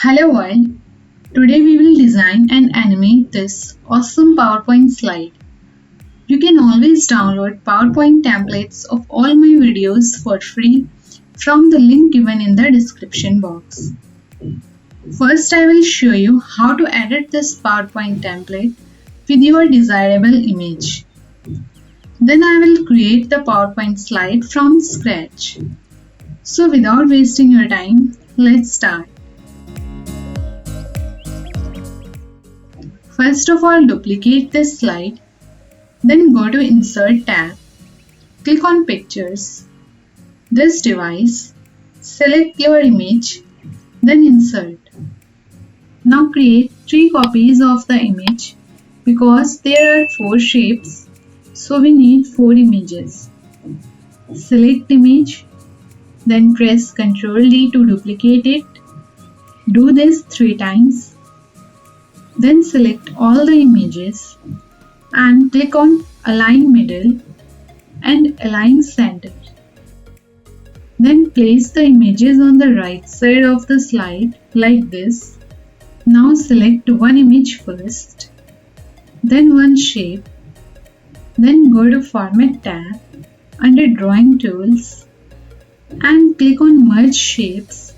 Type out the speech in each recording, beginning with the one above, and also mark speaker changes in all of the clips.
Speaker 1: Hello world, today we will design and animate this awesome PowerPoint slide. You can always download PowerPoint templates of all my videos for free from the link given in the description box. First I will show you how to edit this PowerPoint template with your desirable image. Then I will create the PowerPoint slide from scratch. So without wasting your time, let's start. First of all, duplicate this slide, then go to Insert tab, click on Pictures, this device, select your image, then Insert. Now create 3 copies of the image because there are 4 shapes, so we need 4 images. Select image, then press Ctrl D to duplicate it. Do this 3 times. Then select all the images and click on Align Middle and Align Center. Then place the images on the right side of the slide like this. Now select one image first, then one shape, then go to Format tab under Drawing Tools and click on Merge Shapes,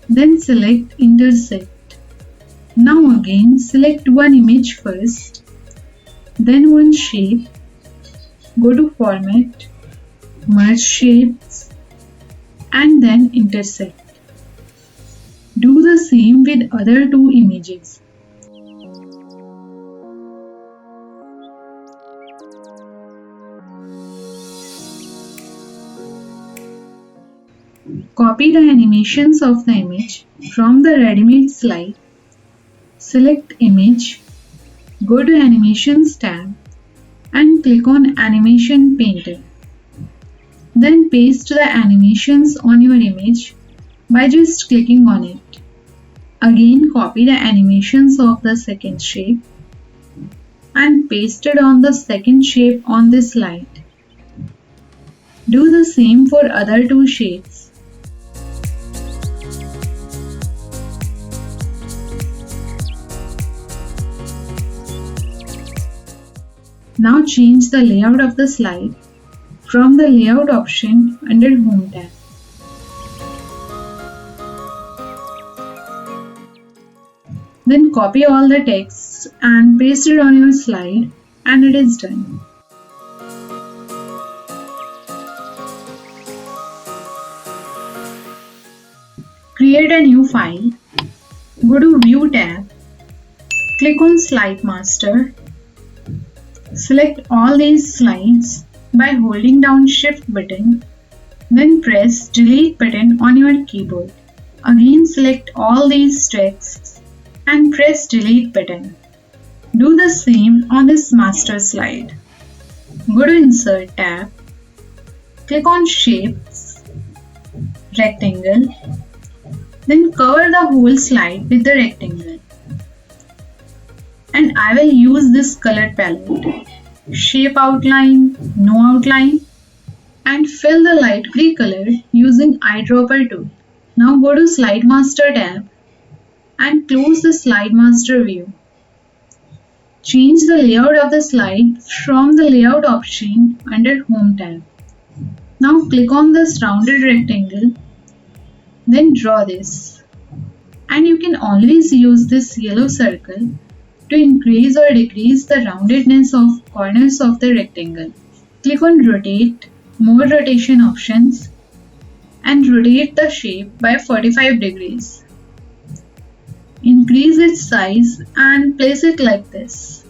Speaker 1: then select Intersect. Now again select one image first, then one shape, go to Format, Merge Shapes and then Intersect. Do the same with other 2 images. Copy the animations of the image from the ready-made slide. Select Image, go to Animations tab and click on Animation Painter. Then paste the animations on your image by just clicking on it. Again copy the animations of the second shape and paste it on the second shape on this slide. Do the same for other 2 shapes. Now change the layout of the slide from the Layout option under Home tab. Then copy all the text and paste it on your slide and it is done. Create a new file. Go to View tab. Click on Slide Master. Select all these slides by holding down Shift button, then press Delete button on your keyboard. Again select all these texts and press Delete button. Do the same on this master slide. Go to Insert tab, click on Shapes, Rectangle, then cover the whole slide with the rectangle. And I will use this color palette, Shape Outline, No Outline and fill the light gray color using Eyedropper tool. Now go to Slide Master tab and close the Slide Master view. Change the layout of the slide from the Layout option under Home tab. Now click on this rounded rectangle, then draw this. And you can always use this yellow circle to increase or decrease the roundedness of corners of the rectangle. Click on Rotate, More Rotation options and rotate the shape by 45 degrees. Increase its size and place it like this.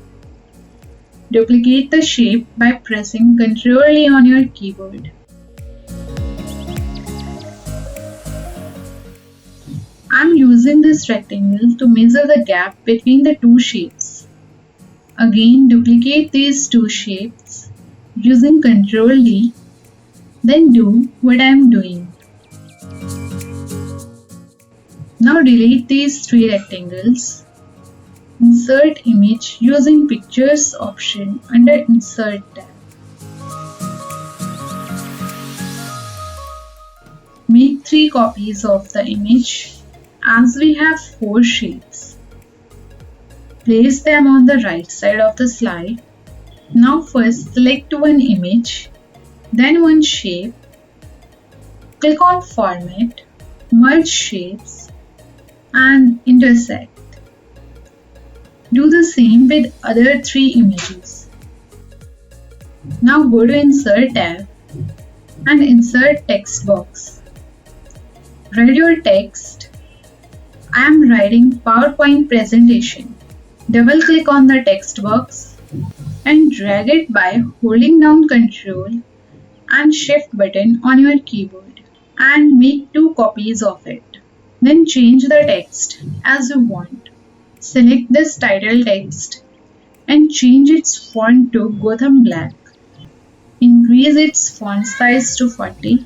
Speaker 1: Duplicate the shape by pressing Ctrl A on your keyboard. I am using this rectangle to measure the gap between the 2 shapes. Again duplicate these 2 shapes using Ctrl D, then do what I am doing. Now delete these 3 rectangles. Insert image using Pictures option under Insert tab. Make 3 copies of the image as we have 4 shapes. Place them on the right side of the slide. Now first select one image, then one shape. Click on Format, Merge Shapes and Intersect. Do the same with other 3 images. Now go to Insert tab and insert text box. Write your text. I am writing PowerPoint presentation. Double click on the text box and drag it by holding down Ctrl and Shift button on your keyboard and make 2 copies of it. Then change the text as you want. Select this title text and change its font to Gotham Black. Increase its font size to 40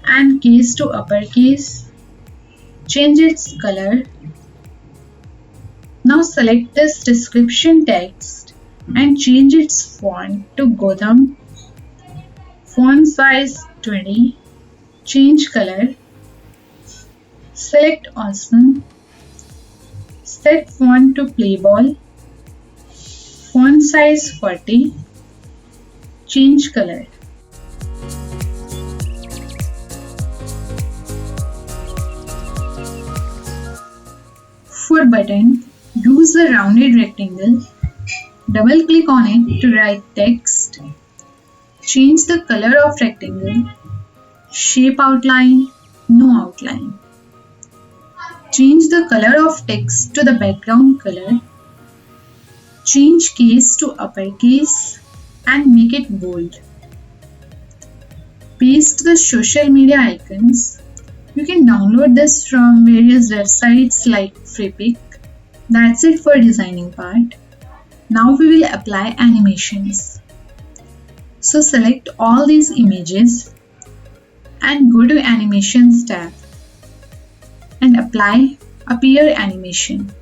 Speaker 1: and case to uppercase. Change its color. Now select this description text and change its font to Gotham. Font size 20. Change color. Select Awesome. Set font to Playball. Font size 40. Change color. For button, use the rounded rectangle. Double click on it to write text. Change the color of rectangle. Shape outline, no outline. Change the color of text to the background color. Change case to uppercase and make it bold. Paste the social media icons. You can download this from various websites like Freepik. That's it for designing part. Now we will apply animations. So select all these images and go to Animations tab and apply Appear Animation.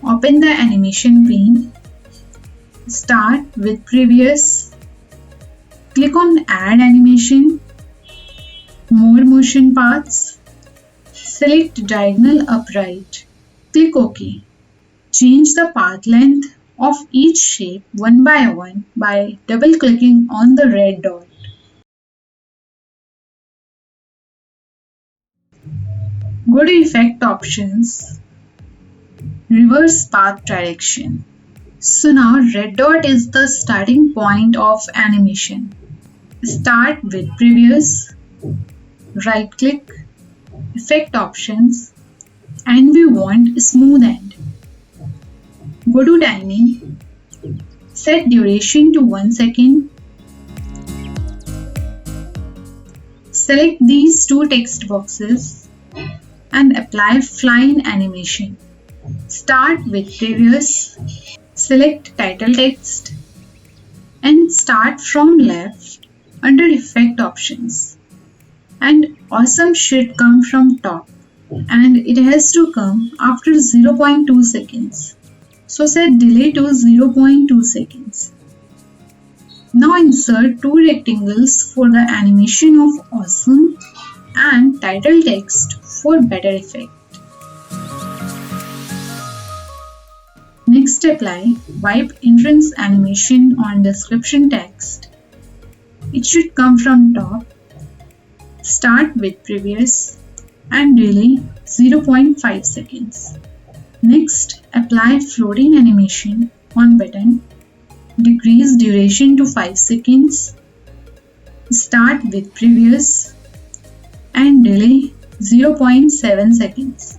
Speaker 1: Open the animation pane. Start with Previous. Click on Add Animation. More motion paths. Select Diagonal Upright. Click OK. Change the path length of each shape one by double clicking on the red dot. Go to Effect Options. Reverse Path Direction. So now red dot is the starting point of animation. Start with Previous. Right click, Effect Options, and we want Smooth End. Go to Timing, set duration to 1 second. Select these 2 text boxes and apply Flying Animation. Start with Previous, select Title Text and start from left under Effect Options. And Awesome should come from top and it has to come after 0.2 seconds. So set delay to 0.2 seconds. Now insert 2 rectangles for the animation of Awesome and title text for better effect. Next apply Wipe Entrance Animation on description text. It should come from top. Start with Previous and delay 0.5 seconds. Next, apply Floating Animation on button. Decrease duration to 5 seconds. Start with Previous and delay 0.7 seconds.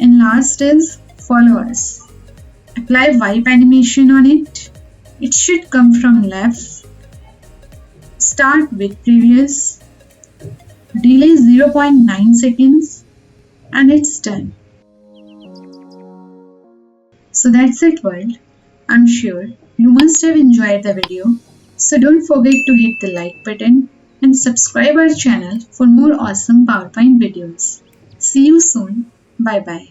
Speaker 1: And last is Followers. Apply Wipe Animation on it. It should come from left. Start with Previous. Delay 0.9 seconds and it's done. So that's it world. I'm sure you must have enjoyed the video. So don't forget to hit the like button and subscribe our channel for more awesome PowerPoint videos. See you soon. Bye bye.